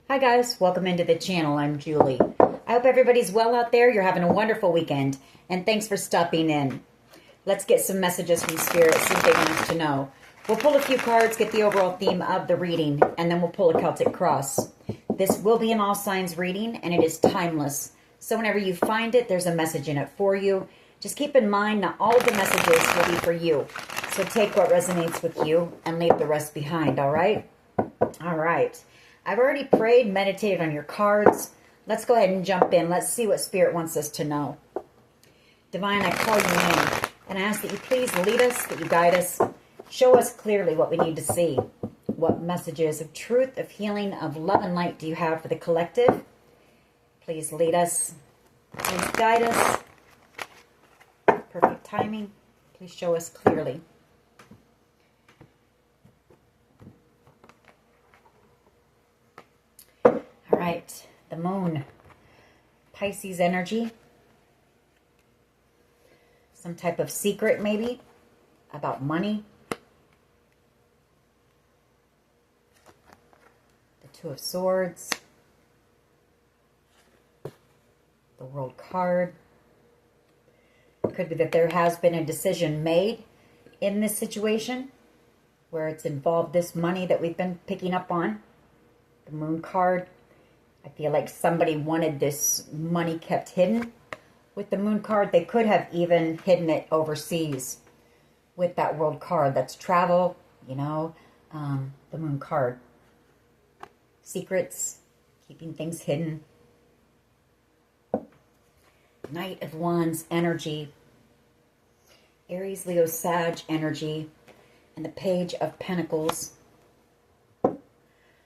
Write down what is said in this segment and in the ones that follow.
Hi guys, welcome into the channel. I'm Julie. I hope everybody's well out there. You're having a wonderful weekend, and thanks for stopping in. Let's get some messages from Spirit, see what they want us to know. We'll pull a few cards, get the overall theme of the reading, and then we'll pull a Celtic cross. This will be an all signs reading, and it is timeless. So whenever you find it, there's a message in it for you. Just keep in mind, not all of the messages will be for you. So take what resonates with you and leave the rest behind, all right? All right. I've already prayed, meditated on your cards. Let's go ahead and jump in. Let's see what Spirit wants us to know. Divine, I call you in, and I ask that you please lead us, that you guide us. Show us clearly what we need to see. What messages of truth, of healing, of love and light do you have for the collective? Please lead us. Please guide us. Perfect timing. Please show us clearly. All right, the moon, Pisces energy, some type of secret maybe about money. The Two of Swords, the World card. It could be that there has been a decision made in this situation where it's involved this money that we've been picking up on. The Moon card. I feel like somebody wanted this money kept hidden. With the Moon card, they could have even hidden it overseas. With that World card, that's travel, you know, the Moon card. Secrets, keeping things hidden. Knight of Wands energy. Aries, Leo, Sag energy. And the Page of Pentacles.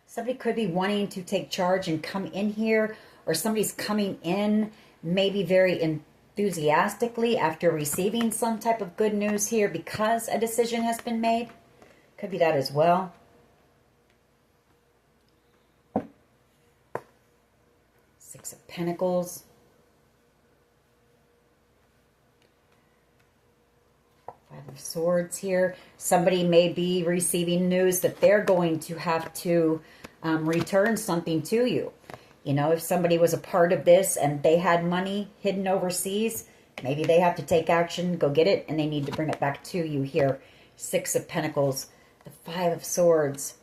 Somebody could be wanting to take charge and come in here, or somebody's coming in maybe very enthusiastically after receiving some type of good news here because a decision has been made. Could be that as well. Six of Pentacles. Five of Swords here. Somebody may be receiving news that they're going to have to return something to you. You know, if somebody was a part of this and they had money hidden overseas, maybe they have to take action, go get it, and they need to bring it back to you here. Six of Pentacles, the Five of Swords.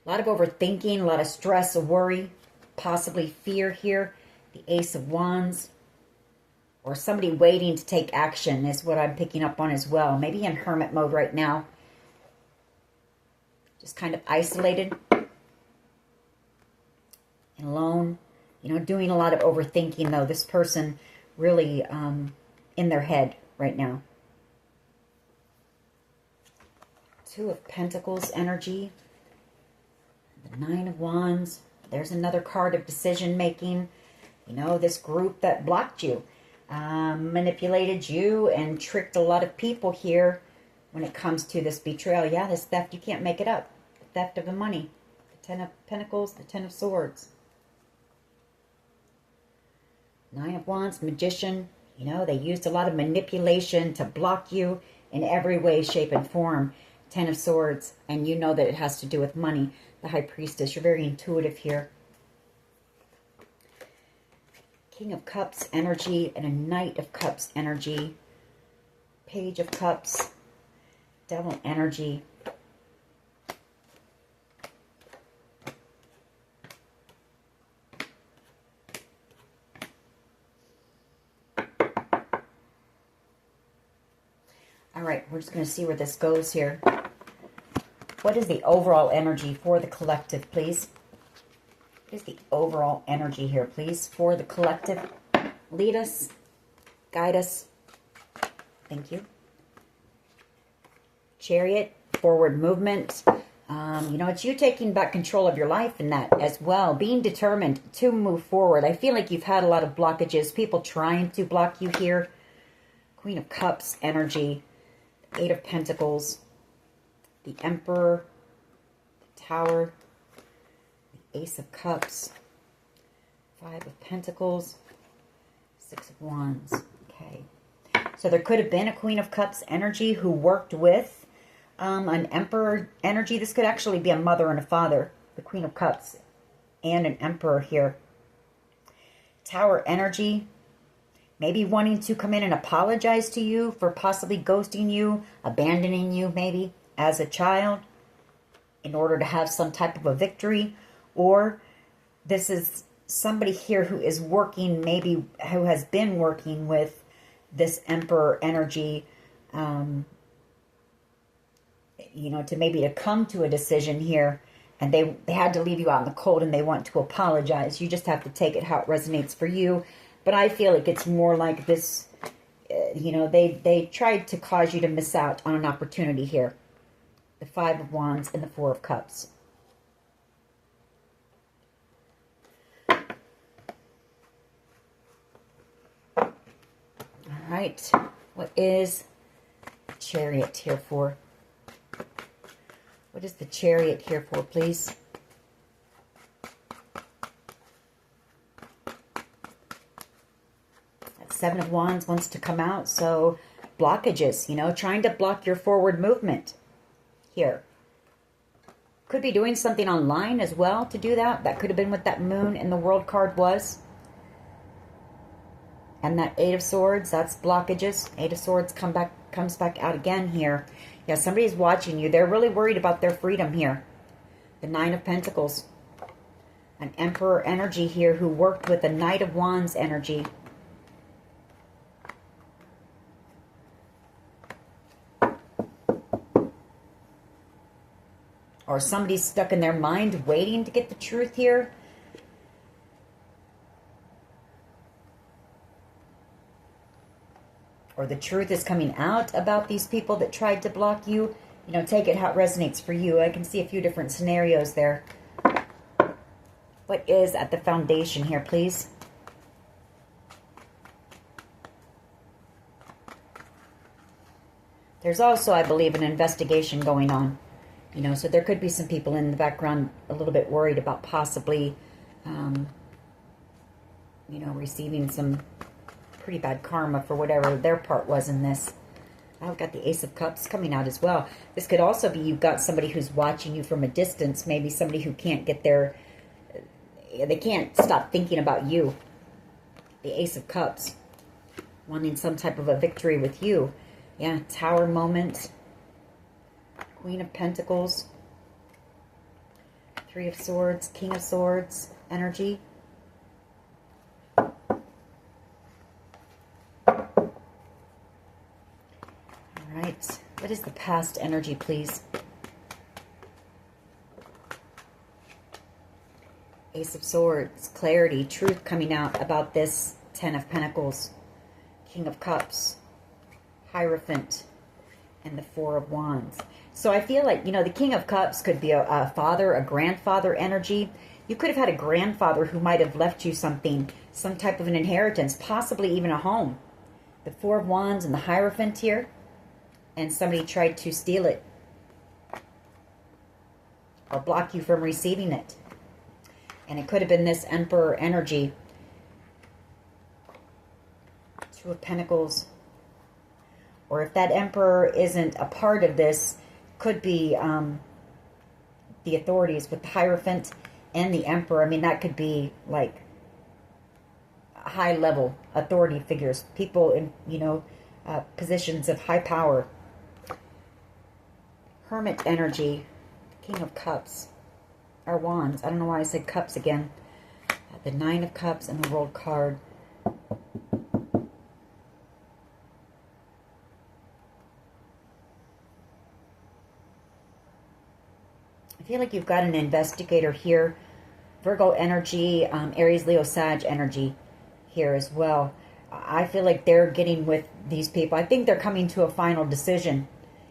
A lot of overthinking, a lot of stress, worry, possibly fear here. The Ace of Wands. Or somebody waiting to take action is what I'm picking up on as well. Maybe in hermit mode right now. Just kind of isolated. And alone. You know, doing a lot of overthinking though. This person really in their head right now. Two of Pentacles energy. The Nine of Wands. There's another card of decision making. You know, this group that blocked you. Manipulated you and tricked a lot of people here when it comes to this betrayal. Yeah, this theft, you can't make it up. The theft of the money. The Ten of Pentacles, the Ten of Swords. Nine of Wands, Magician. You know, they used a lot of manipulation to block you in every way, shape, and form. Ten of Swords, and you know that it has to do with money. The High Priestess, you're very intuitive here. King of Cups energy and a Knight of Cups energy. Page of Cups. Devil energy. All right, we're just going to see where this goes here. What is the overall energy for the collective, please? What is the overall energy here, please, for the collective? Lead us, guide us. Thank you. Chariot, forward movement. You know, it's you taking back control of your life in that as well. Being determined to move forward. I feel like you've had a lot of blockages. People trying to block you here. Queen of Cups energy. Eight of Pentacles. The Emperor. The Tower. Ace of Cups, Five of Pentacles, Six of Wands. Okay. So there could have been a Queen of Cups energy who worked with an Emperor energy. This could actually be a mother and a father. the Queen of Cups and an Emperor here. Tower energy, maybe wanting to come in and apologize to you for possibly ghosting you, abandoning you maybe as a child in order to have some type of a victory. Or this is somebody here who is working, maybe who has been working with this Emperor energy, you know, to come to a decision here, and they had to leave you out in the cold and they want to apologize. You just have to take it how it resonates for you. But I feel like it's more like this, you know, they tried to cause you to miss out on an opportunity here. The Five of Wands and the Four of Cups. All right. What is Chariot here for? What is the Chariot here for, please? That Seven of Wands wants to come out. So blockages, you know, trying to block your forward movement here. Could be doing something online as well to do that. That could have been what that Moon in the World card was. And that Eight of Swords, that's blockages. Eight of Swords comes back out again here. Yeah, somebody's watching you. They're really worried about their freedom here. The Nine of Pentacles. An Emperor energy here who worked with the Knight of Wands energy. Or somebody's stuck in their mind waiting to get the truth here. Or the truth is coming out about these people that tried to block you. You know, take it how it resonates for you. I can see a few different scenarios there. What is at the foundation here, please? There's also, I believe, an investigation going on. You know, so there could be some people in the background a little bit worried about possibly, you know, receiving some pretty bad karma for whatever their part was in this. I've got the Ace of Cups coming out as well. This could also be you've got somebody who's watching you from a distance, maybe somebody who can't get their, they can't stop thinking about you. The Ace of Cups, wanting some type of a victory with you. Yeah, Tower moment. Queen of Pentacles. Three of Swords, King of Swords energy. Right. What is the past energy, please? Ace of Swords, clarity, truth coming out about this Ten of Pentacles, King of Cups, Hierophant, and the Four of Wands. So I feel like, you know, the King of Cups could be a father, a grandfather energy. You could have had a grandfather who might have left you something, some type of an inheritance, possibly even a home. The Four of Wands and the Hierophant here. And somebody tried to steal it or block you from receiving it. And it could have been this Emperor energy. Two of Pentacles. Or if that Emperor isn't a part of this, could be the authorities with the Hierophant and the Emperor. I mean, that could be like high-level authority figures. People in, you know, positions of high power. Hermit energy, King of Cups, or Wands. I don't know why I said Cups again. The Nine of Cups and the World card. I feel like you've got an investigator here. Virgo energy, Aries, Leo, Sag energy here as well. I feel like they're getting with these people. I think they're coming to a final decision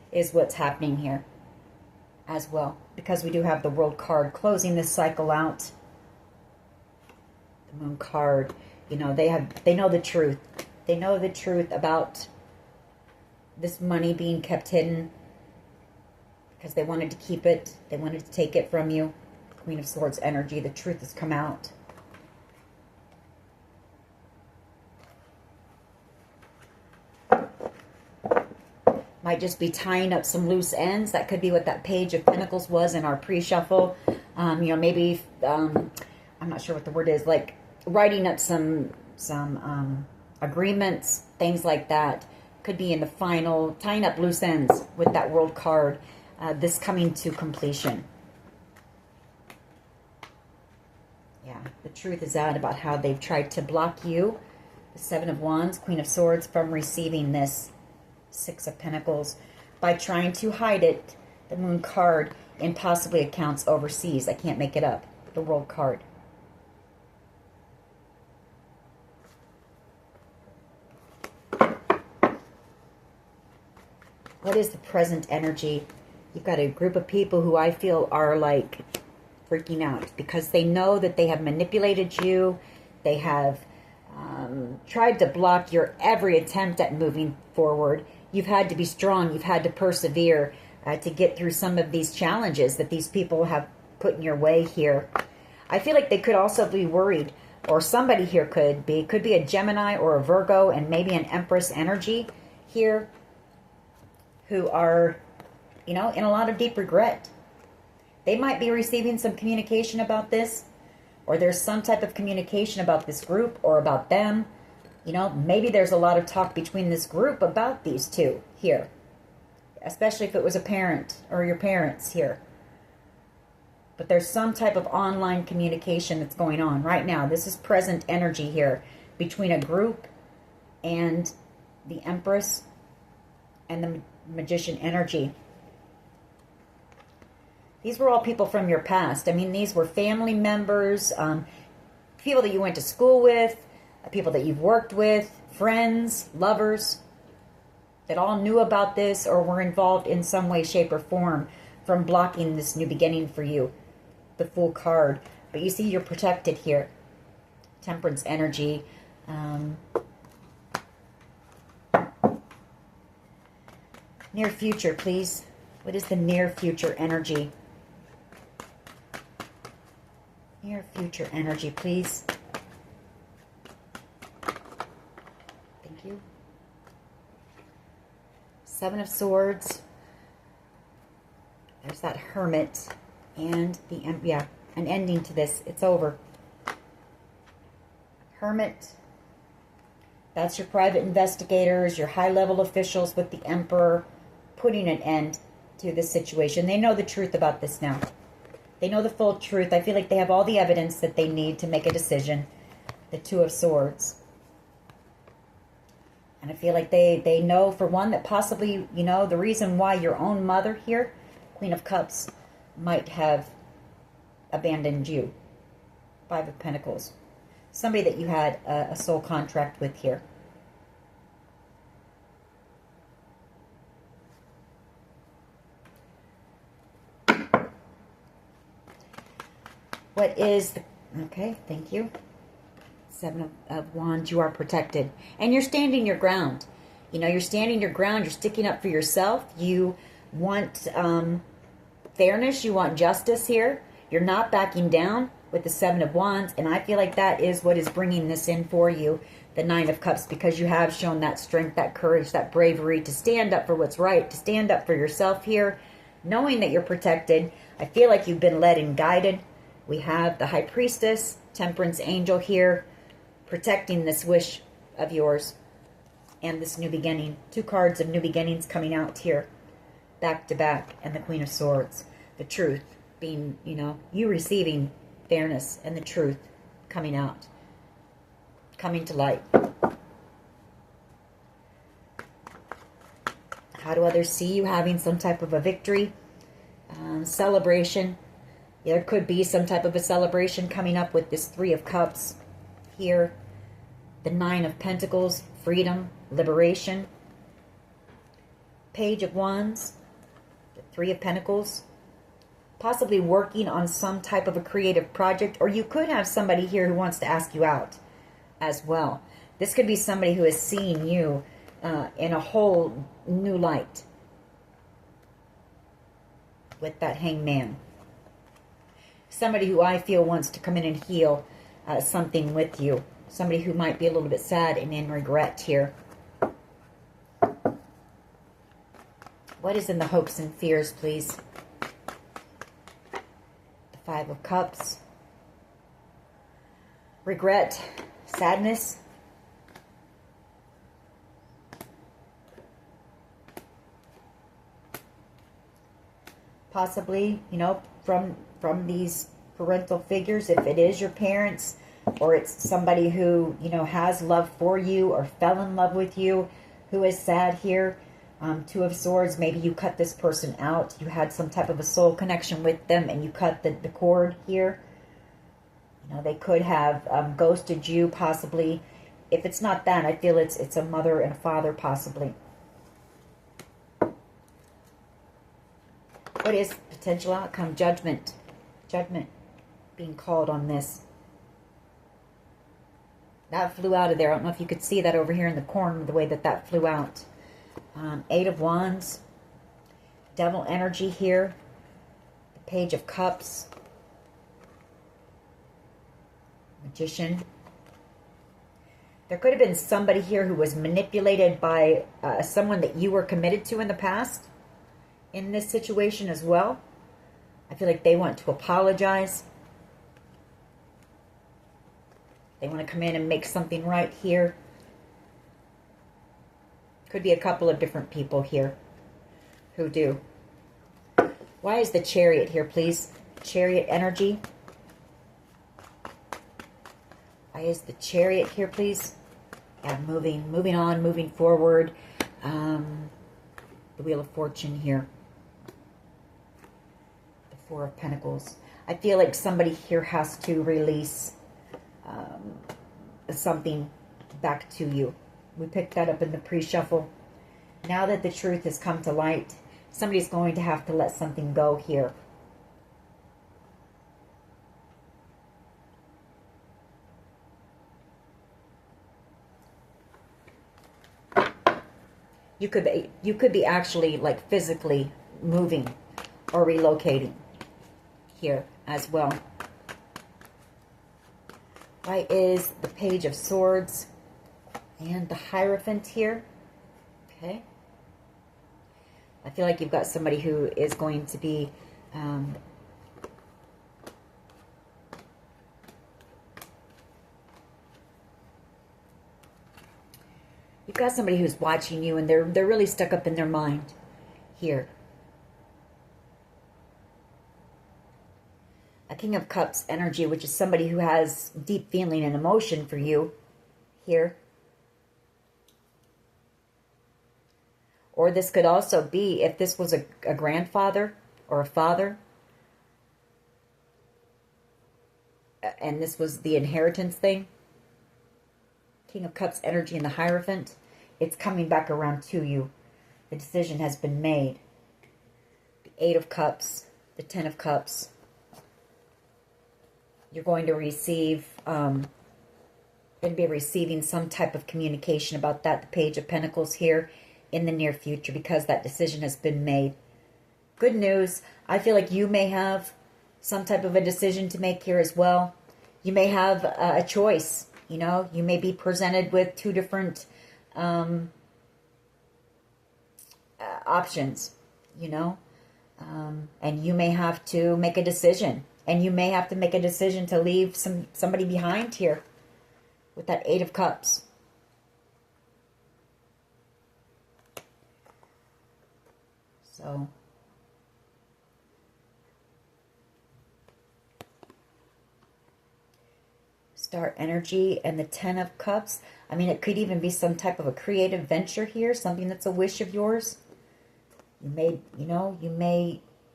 is what's happening here as well, because we do have the World card closing this cycle out. The Moon card, you know, they know the truth. They know the truth about this money being kept hidden because they wanted to keep it. They wanted to take it from you. Queen of Swords energy, the truth has come out. Might just be tying up some loose ends. That could be what that Page of Pentacles was in our pre-shuffle. You know, maybe, I'm not sure what the word is, like writing up some agreements, things like that. Could be in the final, tying up loose ends with that World card. This coming to completion. Yeah, the truth is out about how they've tried to block you, the Seven of Wands, Queen of Swords, from receiving this Six of Pentacles by trying to hide it, the Moon card, in possibly accounts overseas. I can't make it up. The World card. What is the present energy? You've got a group of people who I feel are like freaking out because they know that they have manipulated you. They have tried to block your every attempt at moving forward. You've had to be strong. You've had to persevere to get through some of these challenges that these people have put in your way here. I feel like they could also be worried, or somebody here could be a Gemini or a Virgo and maybe an Empress energy here, who are, you know, in a lot of deep regret. They might be receiving some communication about this, or there's some type of communication about this group or about them. You know, maybe there's a lot of talk between this group about these two here, especially if it was a parent or your parents here. But there's some type of online communication that's going on right now. This is present energy here between a group and the Empress and the Magician energy. These were all people from your past. I mean, these were family members, people that you went to school with, people that you've worked with, friends, lovers, that all knew about this or were involved in some way, shape, or form from blocking this new beginning for you. The Fool card. But you see, you're protected here. Temperance energy. Near future, please. What is the near future energy? Near future energy, please. Thank you. Seven of Swords. There's that Hermit. And the, yeah, an ending to this. It's over. Hermit. That's your private investigators, your high-level officials with the Emperor, putting an end to this situation. They know the truth about this now. They know the full truth. I feel like they have all the evidence that they need to make a decision. The Two of Swords. And I feel like they know, for one, that possibly, you know, the reason why your own mother here, Queen of Cups, might have abandoned you. Five of Pentacles. Somebody that you had a soul contract with here. What is the... Okay, thank you. Seven of Wands. You are protected. And you're standing your ground. You know, you're standing your ground. You're sticking up for yourself. You want fairness. You want justice here. You're not backing down with the Seven of Wands. And I feel like that is what is bringing this in for you. The Nine of Cups. Because you have shown that strength, that courage, that bravery to stand up for what's right. To stand up for yourself here. Knowing that you're protected. I feel like you've been led and guided. We have the High Priestess, Temperance Angel here, protecting this wish of yours and this new beginning. Two cards of new beginnings coming out here, back to back, and the Queen of Swords. The truth being, you know, you receiving fairness and the truth coming out, coming to light. How do others see you? Having some type of a victory, celebration. There could be some type of a celebration coming up with this Three of Cups here. The Nine of Pentacles, freedom, liberation. Page of Wands, the Three of Pentacles. Possibly working on some type of a creative project, or you could have somebody here who wants to ask you out as well. This could be somebody who is seeing you in a whole new light with that Hangman. Somebody who I feel wants to come in and heal something with you. Somebody who might be a little bit sad and in regret here. What is in the hopes and fears, please? The Five of Cups. Regret, sadness. Possibly, you know, from these parental figures, if it is your parents, or it's somebody who, you know, has love for you or fell in love with you, who is sad here. Two of Swords, maybe you cut this person out. You had some type of a soul connection with them and you cut the cord here. You know, they could have ghosted you, possibly. If it's not that, I feel it's a mother and father, possibly. What is potential outcome? Judgment. Judgment being called on this. That flew out of there. I don't know if you could see that over here in the corner, the way that flew out. Eight of Wands. Devil energy here. The Page of Cups. Magician. There could have been somebody here who was manipulated by someone that you were committed to in the past in this situation as well. I feel like they want to apologize. They want to come in and make something right here. Could be a couple of different people here who do. Why is the Chariot here, please? Chariot energy. Why is the Chariot here, please? Yeah, moving on, moving forward. The Wheel of Fortune here. The Four of Pentacles. I feel like somebody here has to release something back to you. We picked that up in the pre-shuffle. Now that the truth has come to light, somebody's going to have to let something go here. You could be actually like physically moving or relocating here as well. Why is the Page of Swords and the Hierophant here? Okay. I feel like you've got somebody who is going to be you've got somebody who's watching you, and they're really stuck up in their mind here. A King of Cups energy, which is somebody who has deep feeling and emotion for you here. Or this could also be, if this was a grandfather or a father, and this was the inheritance thing. King of Cups energy and the Hierophant, it's coming back around to you. The decision has been made. The Eight of Cups, the Ten of Cups. You're going to receive, receiving some type of communication about that. The Page of Pentacles here in the near future, because that decision has been made. Good news. I feel like you may have some type of a decision to make here as well. You may have a choice. You know, you may be presented with two different options, you know, and you may have to make a decision. And you may have to make a decision to leave somebody behind here with that Eight of Cups. So, Star energy and the Ten of Cups. I mean, it could even be some type of a creative venture here, something that's a wish of yours. You may,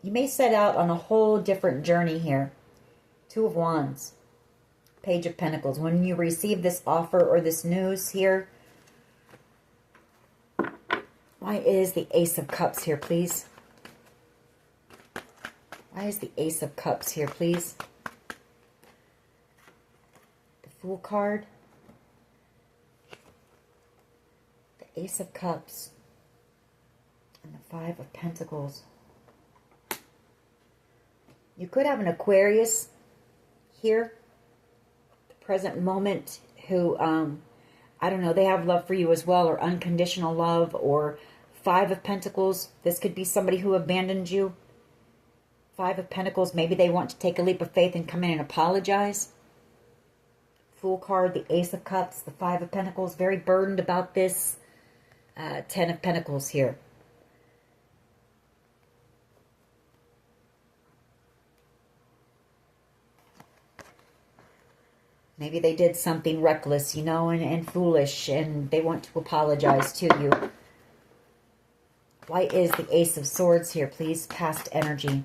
you may set out on a whole different journey here. Two of Wands, Page of Pentacles. When you receive this offer or this news here, why is the Ace of Cups here, please? Why is the Ace of Cups here, please? The Fool card. The Ace of Cups. And the Five of Pentacles. You could have an Aquarius here, the present moment, who, I don't know, they have love for you as well, or unconditional love, or Five of Pentacles. This could be somebody who abandoned you. Five of Pentacles. Maybe they want to take a leap of faith and come in and apologize. Fool card, the Ace of Cups, the Five of Pentacles. Very burdened about this. Ten of Pentacles here. Maybe they did something reckless, you know, and foolish, and they want to apologize to you. Why is the Ace of Swords here, please? Past energy.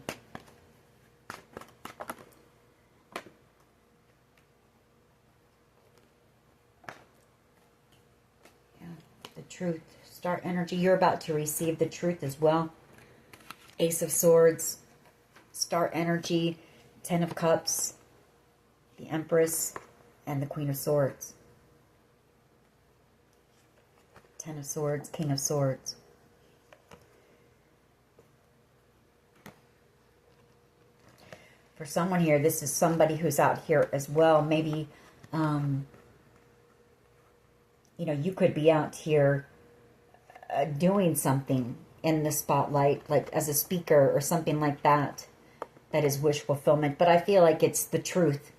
Yeah, the truth. Star energy. You're about to receive the truth as well. Ace of Swords. Star energy. Ten of Cups. The Empress. And the Queen of Swords. Ten of Swords, King of Swords. For someone here, this is somebody who's out here as well. Maybe, you know, you could be out here doing something in the spotlight, like as a speaker or something like that. That is wish fulfillment. But I feel like it's the truth.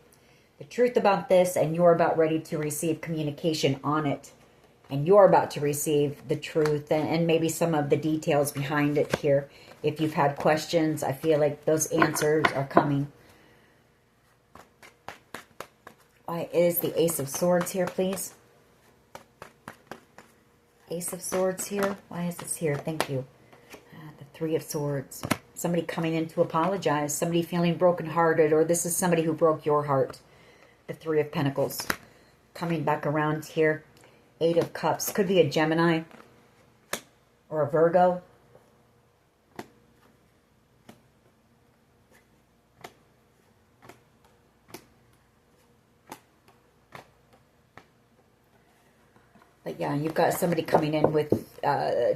The truth about this, and you're about ready to receive communication on it. And you're about to receive the truth and maybe some of the details behind it here. If you've had questions, I feel like those answers are coming. Why is the Ace of Swords here, please? Ace of Swords here. Why is this here? Thank you. The Three of Swords. Somebody coming in to apologize. Somebody feeling brokenhearted, or this is somebody who broke your heart. The Three of Pentacles. Coming back around here. Eight of Cups. Could be a Gemini or a Virgo. But yeah, you've got somebody coming in with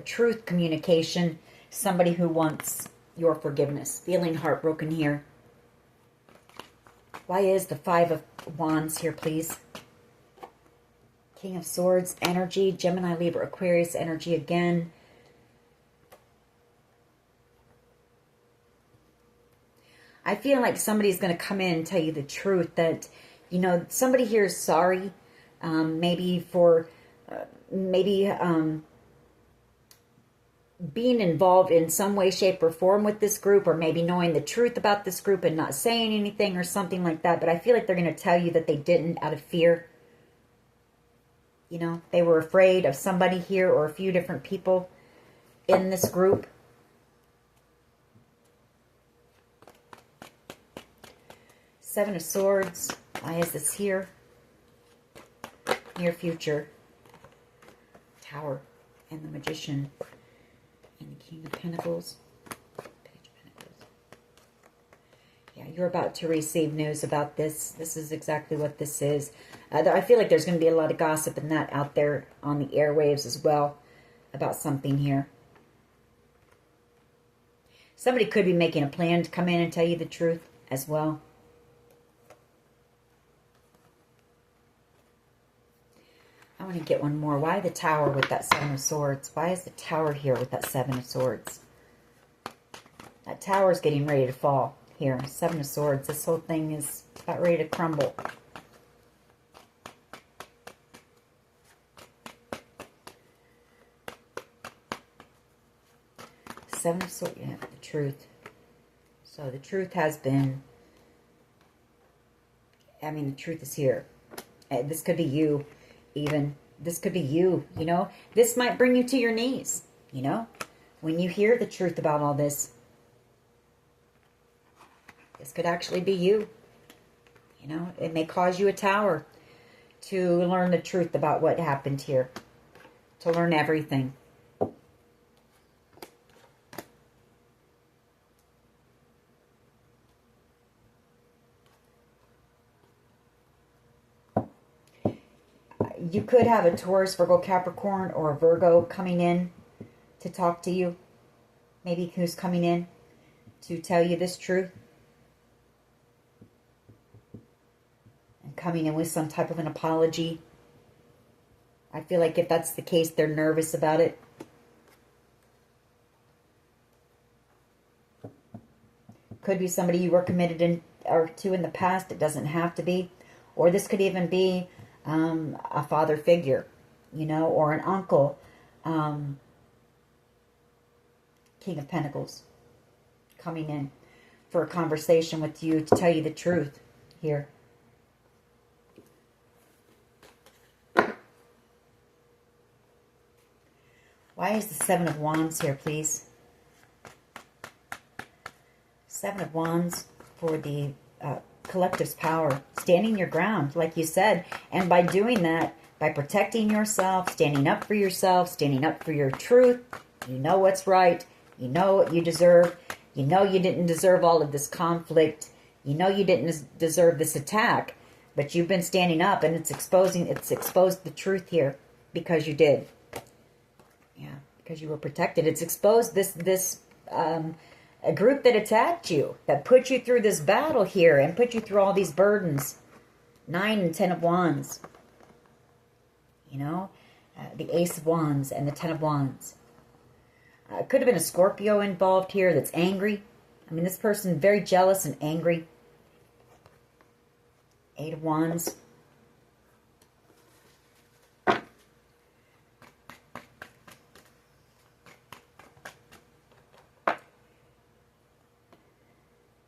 truth communication. Somebody who wants your forgiveness. Feeling heartbroken here. Why is the Five of Wands here, please? King of Swords, energy, Gemini, Libra, Aquarius, energy again. I feel like somebody's going to come in and tell you the truth that, you know, somebody here is sorry. Maybe for, being involved in some way, shape, or form with this group, or maybe knowing the truth about this group and not saying anything or something like that. But I feel like they're going to tell you that they didn't out of fear. You know, they were afraid of somebody here or a few different people in this group. Seven of Swords. Why is this here? Near future. Tower and the Magician. And the King of Pentacles. Page of Pentacles. Yeah, you're about to receive news about this. This is exactly what this is. I feel like there's going to be a lot of gossip and that out there on the airwaves as well about something here. Somebody could be making a plan to come in and tell you the truth as well. I want to get one more. Why the Tower with that Seven of Swords? Why is the Tower here with that Seven of Swords? That Tower is getting ready to fall here. Seven of Swords. This whole thing is about ready to crumble. Seven of Swords. Yeah, the truth. So the truth has been... I mean, the truth is here. This could be you. Even this could be you, you know, this might bring you to your knees, you know, when you hear the truth about all this. This could actually be you, you know, it may cause you a tower to learn the truth about what happened here, to learn everything. You could have a Taurus, Virgo, Capricorn, or a Virgo coming in to talk to you. Maybe who's coming in to tell you this truth. And coming in with some type of an apology. I feel like if that's the case, they're nervous about it. could be somebody you were committed or to in the past. It doesn't have to be. Or this could even be a father figure, you know, or an uncle. King of Pentacles coming in for a conversation with you to tell you the truth here. Why is the Seven of Wands here, please? Seven of Wands for the collective's power. Standing your ground, like you said. And by doing that, by protecting yourself, standing up for yourself, standing up for your truth, you know what's right. You know what you deserve. You know you didn't deserve all of this conflict. You know you didn't deserve this attack. But you've been standing up, and it's exposed the truth here because you did. Yeah, because you were protected. It's exposed a group that attacked you, that put you through this battle here and put you through all these burdens. 9 and 10 of Wands. You know, the Ace of Wands and the 10 of Wands. Could have been a Scorpio involved here that's angry. I mean, this person very jealous and angry. 8 of Wands.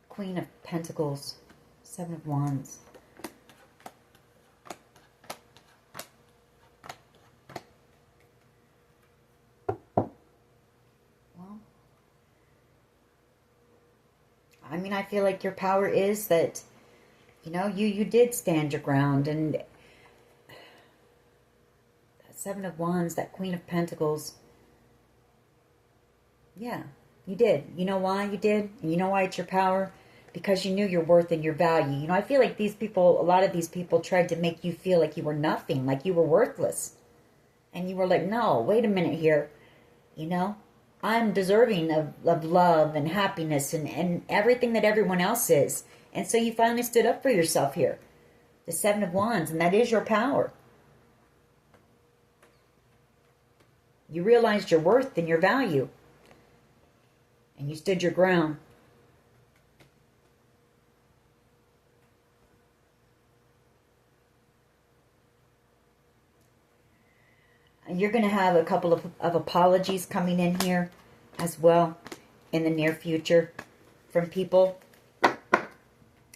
Queen of Pentacles. 7 of Wands. I mean, I feel like your power is that, you know, you did stand your ground. And that 7 of Wands, that Queen of Pentacles. Yeah, you did. You know why you did? And you know why it's your power? Because you knew your worth and your value. You know, I feel like these people, a lot of these people tried to make you feel like you were nothing, like you were worthless. And you were like, no, wait a minute here. You know? I'm deserving of love and happiness and everything that everyone else is. And so you finally stood up for yourself here. The 7 of Wands, and that is your power. You realized your worth and your value. And you stood your ground. You're going to have a couple of apologies coming in here as well in the near future from people.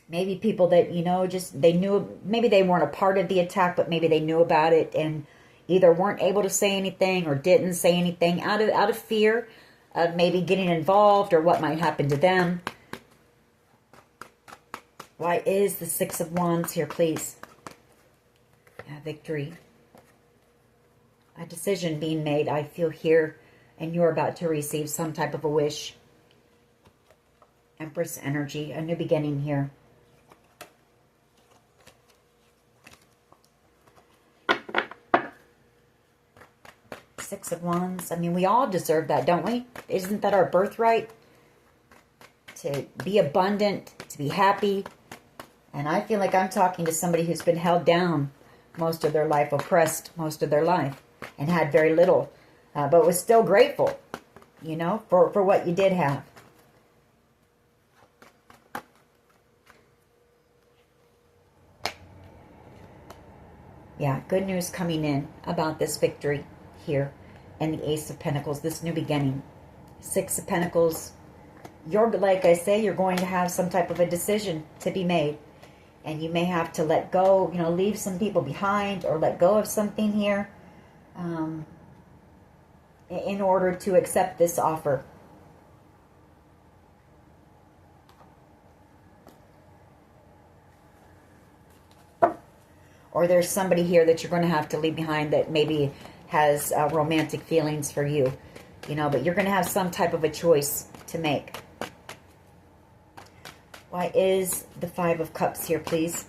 Maybe people that, you know, just they knew, maybe they weren't a part of the attack, but maybe they knew about it and either weren't able to say anything or didn't say anything out of fear of maybe getting involved or what might happen to them. Why is the 6 of Wands here, please? Victory. A decision being made, I feel here, and you're about to receive some type of a wish. Empress energy, a new beginning here. Six of Wands. I mean, we all deserve that, don't we? Isn't that our birthright? To be abundant, to be happy. And I feel like I'm talking to somebody who's been held down most of their life, oppressed most of their life. And had very little, but was still grateful, you know, for what you did have. Yeah, good news coming in about this victory here. And the Ace of Pentacles, this new beginning. 6 of Pentacles. You're, like I say, you're going to have some type of a decision to be made. And you may have to let go, you know, leave some people behind or let go of something here. In order to accept this offer. Or there's somebody here that you're going to have to leave behind that maybe has romantic feelings for you. You know, but you're going to have some type of a choice to make. Why is the 5 of Cups here, please?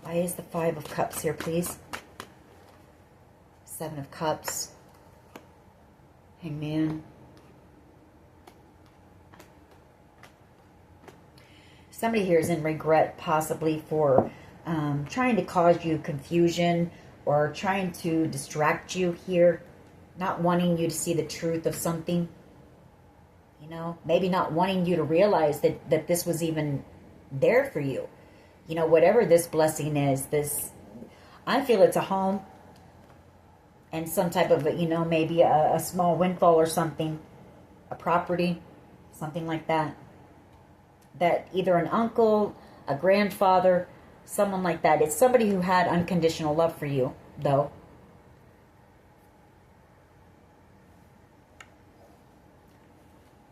Why is the 5 of Cups here, please? 7 of Cups. Hangman. Somebody here is in regret, possibly for trying to cause you confusion or trying to distract you here, not wanting you to see the truth of something. You know, maybe not wanting you to realize that this was even there for you. You know, whatever this blessing is, I feel it's a home and some type of, you know, maybe a small windfall or something, a property, something like that. That either an uncle, a grandfather, someone like that. It's somebody who had unconditional love for you, though.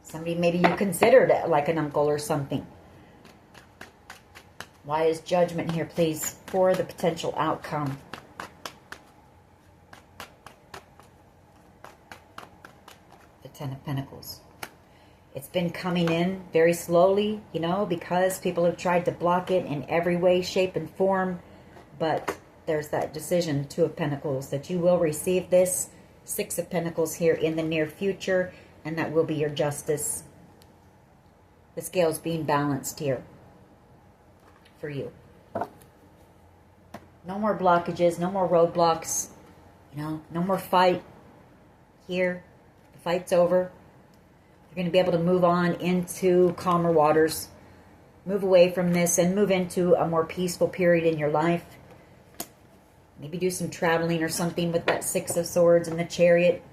Somebody maybe you considered like an uncle or something. Why is judgment here, please, for the potential outcome? The Ten of Pentacles. It's been coming in very slowly, you know, because people have tried to block it in every way, shape, and form. But there's that decision, Two of Pentacles, that you will receive this Six of Pentacles here in the near future, and that will be your justice. The scales being balanced here for you. No more blockages, no more roadblocks, you know, no more fight here. The fight's over. You're going to be able to move on into calmer waters, move away from this and move into a more peaceful period in your life. Maybe do some traveling or something with that Six of Swords and the Chariot.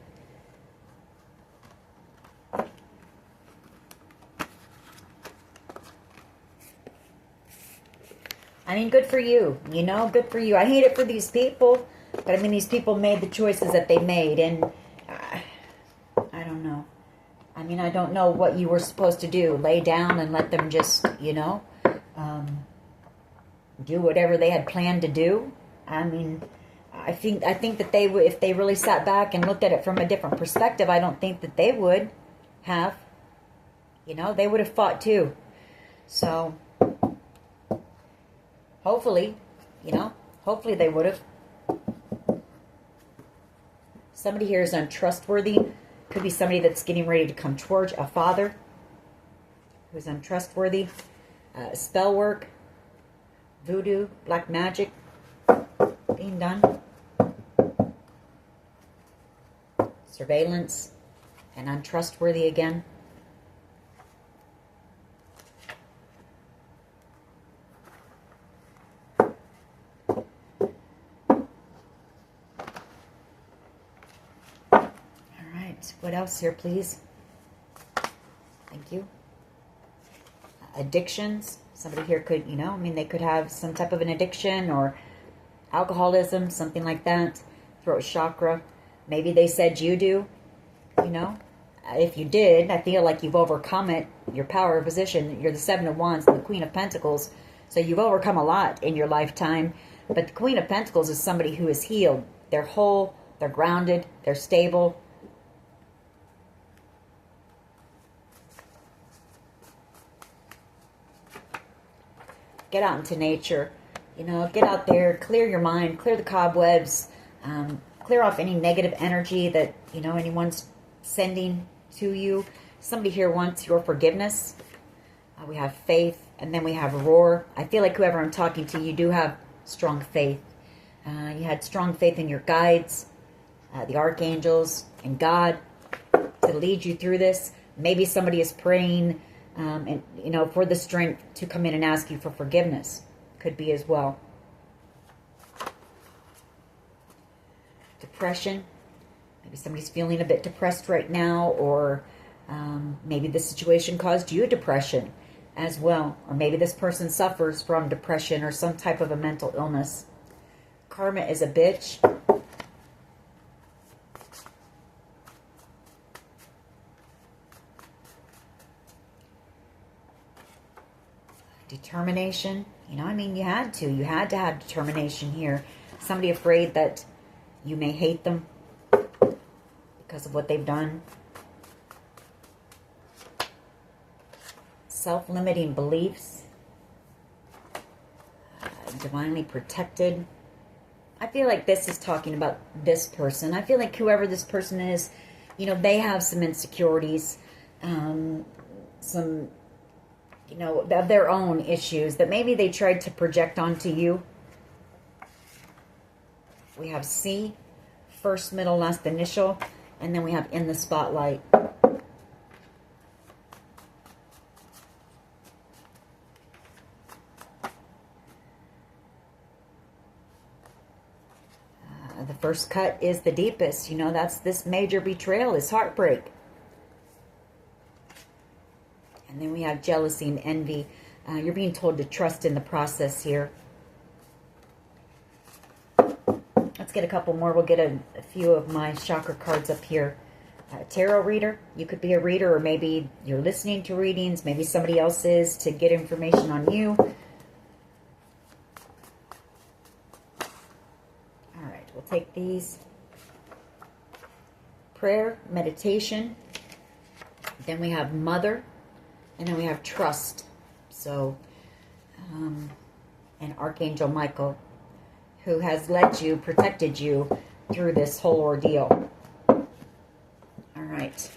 I mean, good for you, you know, good for you. I hate it for these people, but I mean, these people made the choices that they made, and I don't know. I mean, I don't know what you were supposed to do. Lay down and let them just, you know, do whatever they had planned to do. I mean, I think that they would, if they really sat back and looked at it from a different perspective, I don't think that they would have. You know, they would have fought too. So hopefully, you know, hopefully they would have. Somebody here is untrustworthy. Could be somebody that's getting ready to come towards a father who's untrustworthy. Spell work, voodoo, black magic being done. Surveillance and untrustworthy again. What else here, please? Thank you. Addictions. Somebody here could, you know, I mean, they could have some type of an addiction or alcoholism, something like that. Throat chakra. Maybe they said you do, you know. If you did, I feel like you've overcome it. Your power of position. You're the Seven of Wands and the Queen of Pentacles. So you've overcome a lot in your lifetime. But the Queen of Pentacles is somebody who is healed. They're whole. They're grounded. They're stable. Get out into nature, you know, get out there, clear your mind, clear the cobwebs, clear off any negative energy that, you know, anyone's sending to you. Somebody here wants your forgiveness. We have faith, and then we have roar. I feel like whoever I'm talking to, you do have strong faith. You had strong faith in your guides, the archangels, and God to lead you through this. Maybe somebody is praying and, you know, for the strength to come in and ask you for forgiveness. Could be as well. Depression. Maybe somebody's feeling a bit depressed right now, or maybe the situation caused you depression as well. Or maybe this person suffers from depression or some type of a mental illness. Karma is a bitch. Determination. You know, I mean, you had to. You had to have determination here. Somebody afraid that you may hate them because of what they've done. Self-limiting beliefs. Divinely protected. I feel like this is talking about this person. I feel like whoever this person is, you know, they have some insecurities, some, you know, of their own issues that maybe they tried to project onto you. We have C, first, middle, last initial, and then we have in the spotlight. The first cut is the deepest. You know, that's this major betrayal is heartbreak. And then we have jealousy and envy. You're being told to trust in the process here. Let's get a couple more. We'll get a few of my chakra cards up here. Tarot reader. You could be a reader, or maybe you're listening to readings. Maybe somebody else is to get information on you. All right, we'll take these. Prayer, meditation. Then we have mother. And then we have trust. So, and Archangel Michael, who has led you, protected you through this whole ordeal. All right.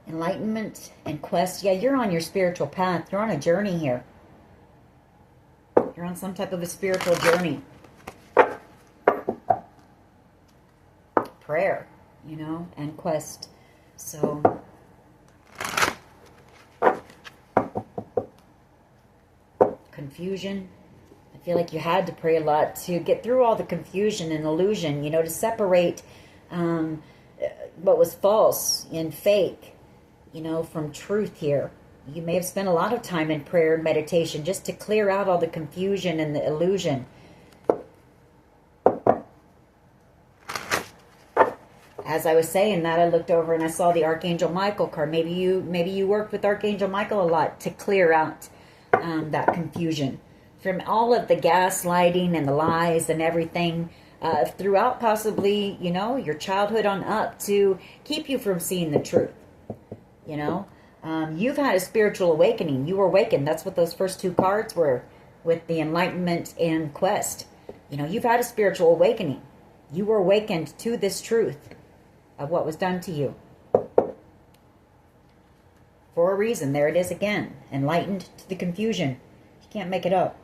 Enlightenment and quest. Yeah, you're on your spiritual path. You're on a journey here. You're on some type of a spiritual journey. Prayer, you know, and quest. So, confusion. I feel like you had to pray a lot to get through all the confusion and illusion, you know, to separate what was false and fake, you know, from truth here. You may have spent a lot of time in prayer and meditation just to clear out all the confusion and the illusion. As I was saying that, I looked over and I saw the Archangel Michael card. Maybe you worked with Archangel Michael a lot to clear out that confusion from all of the gaslighting and the lies and everything throughout, possibly, you know, your childhood on up, to keep you from seeing the truth, you know. You've had a spiritual awakening. You were awakened. That's what those first two cards were, with the enlightenment and quest. You know, you've had a spiritual awakening. You were awakened to this truth of what was done to you. For a reason. There it is again. Enlightened to the confusion. You can't make it up.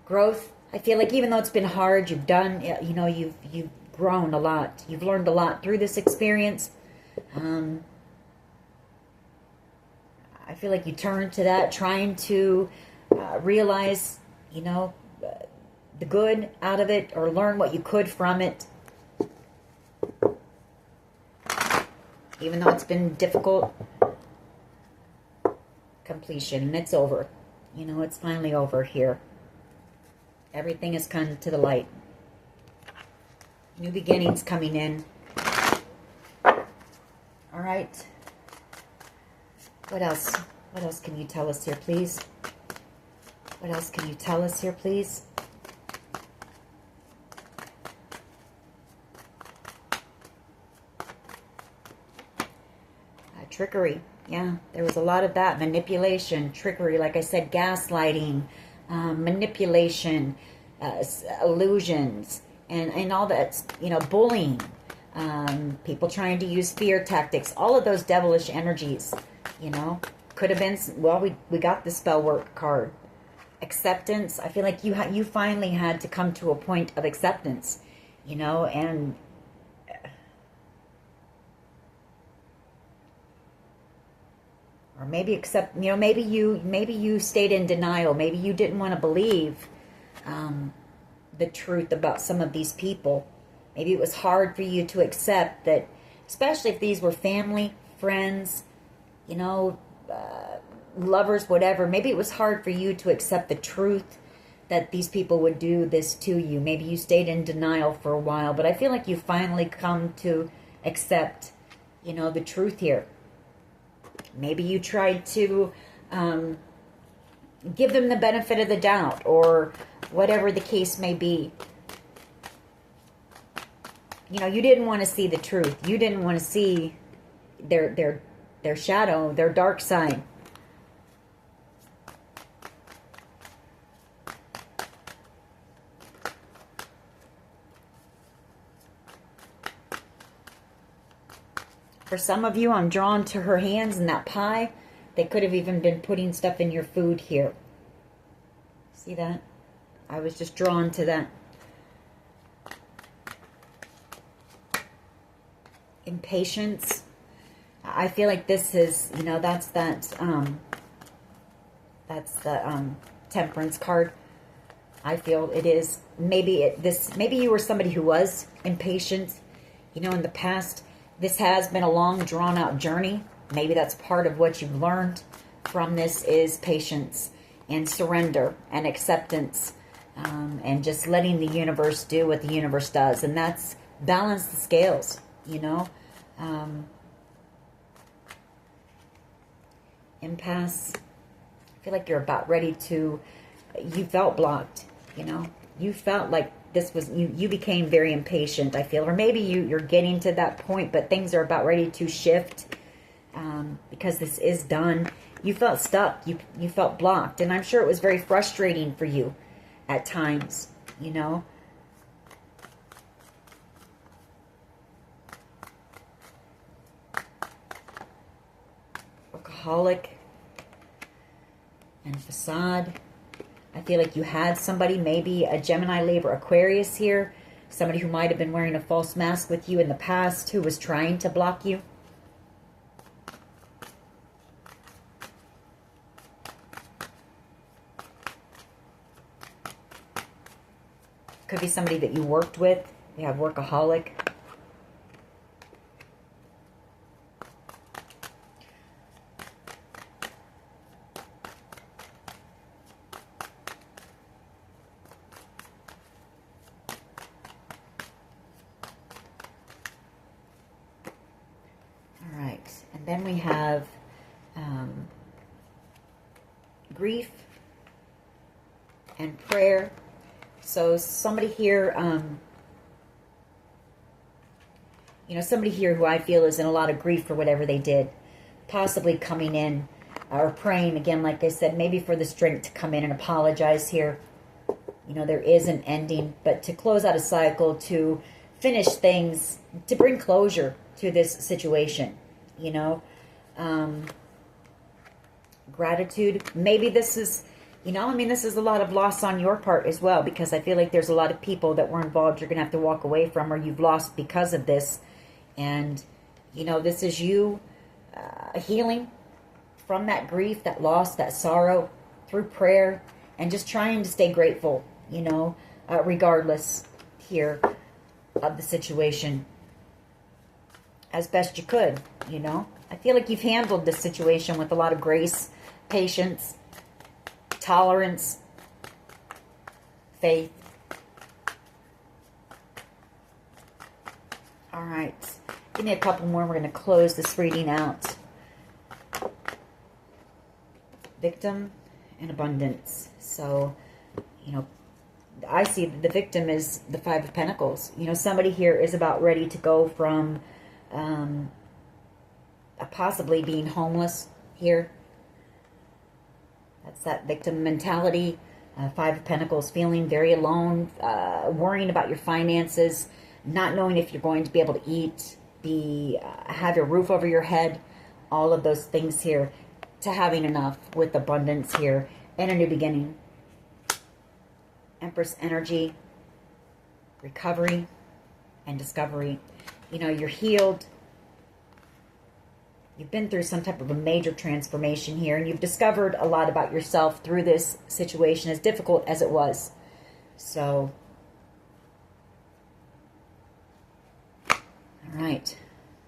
Growth. I feel like even though it's been hard, you've done, you know, you've grown a lot. You've learned a lot through this experience. I feel like you turned to that, trying to realize, you know, the good out of it, or learn what you could from it. Even though it's been difficult. Completion, and it's over. You know, it's finally over here. Everything has come to the light. New beginnings coming in. All right. What else? What else can you tell us here, please? What else can you tell us here, please? Trickery. Yeah, there was a lot of that. Manipulation, trickery, like I said, gaslighting, manipulation, illusions, and all that, you know, bullying, people trying to use fear tactics, all of those devilish energies, you know, could have been, well, we got the spell work card. Acceptance. I feel like you finally had to come to a point of acceptance, you know, and or maybe accept, you know, maybe you stayed in denial. Maybe you didn't want to believe the truth about some of these people. Maybe it was hard for you to accept that, especially if these were family, friends, you know, lovers, whatever. Maybe it was hard for you to accept the truth that these people would do this to you. Maybe you stayed in denial for a while, but I feel like you finally come to accept, you know, the truth here. Maybe you tried to give them the benefit of the doubt, or whatever the case may be. You know, you didn't want to see the truth. You didn't want to see their shadow, their dark side. For some of you, I'm drawn to her hands in that pie. They could have even been putting stuff in your food here. See that? I was just drawn to that. impatience. I feel like this is, you know, that's the Temperance card. I feel it is. Maybe maybe you were somebody who was impatient, you know, in the past. This has been a long, drawn-out journey. Maybe that's part of what you've learned from this is patience and surrender and acceptance, and just letting the universe do what the universe does. And that's balance the scales, you know. Impasse. I feel like you're about ready to, you felt blocked, you know. You felt like this was, you became very impatient, I feel. Or maybe you're getting to that point, but things are about ready to shift, because this is done. You felt stuck. You felt blocked. And I'm sure it was very frustrating for you at times, you know. Workaholic and facade. I feel like you had somebody, maybe a Gemini, Libra, Aquarius here. Somebody who might have been wearing a false mask with you in the past who was trying to block you. Could be somebody that you worked with. We have workaholic. All right. And then we have grief and prayer. So somebody here, you know, somebody here who I feel is in a lot of grief for whatever they did, possibly coming in or praying again, like I said, maybe for the strength to come in and apologize here. You know, there is an ending, but to close out a cycle, to finish things, to bring closure to this situation, you know. Gratitude. Maybe this is, you know, I mean, this is a lot of loss on your part as well, because I feel like there's a lot of people that were involved you're going to have to walk away from, or you've lost because of this. And, you know, this is you healing from that grief, that loss, that sorrow through prayer, and just trying to stay grateful, you know, regardless here of the situation as best you could, you know. I feel like you've handled this situation with a lot of grace, patience, tolerance, faith. All right. Give me a couple more. We're going to close this reading out. Victim and abundance. So, you know, I see the victim is the Five of Pentacles. You know, somebody here is about ready to go from possibly being homeless here. That's that victim mentality. Five of Pentacles, feeling very alone, worrying about your finances, not knowing if you're going to be able to eat, have your roof over your head, all of those things here, to having enough with abundance here and a new beginning. Empress energy, recovery and discovery. You know, you're healed. You've been through some type of a major transformation here, and you've discovered a lot about yourself through this situation, as difficult as it was. So, all right.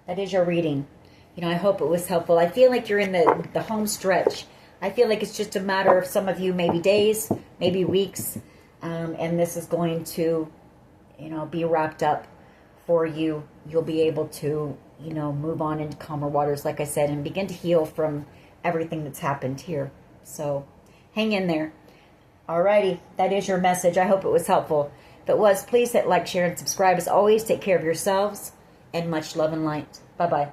That is your reading. You know, I hope it was helpful. I feel like you're in the home stretch. I feel like it's just a matter of some of you, maybe days, maybe weeks, and this is going to, you know, be wrapped up for you. You'll be able to, you know, move on into calmer waters, like I said, and begin to heal from everything that's happened here. So hang in there. Alrighty, that is your message. I hope it was helpful. If it was, please hit like, share, and subscribe. As always, take care of yourselves, and much love and light. Bye-bye.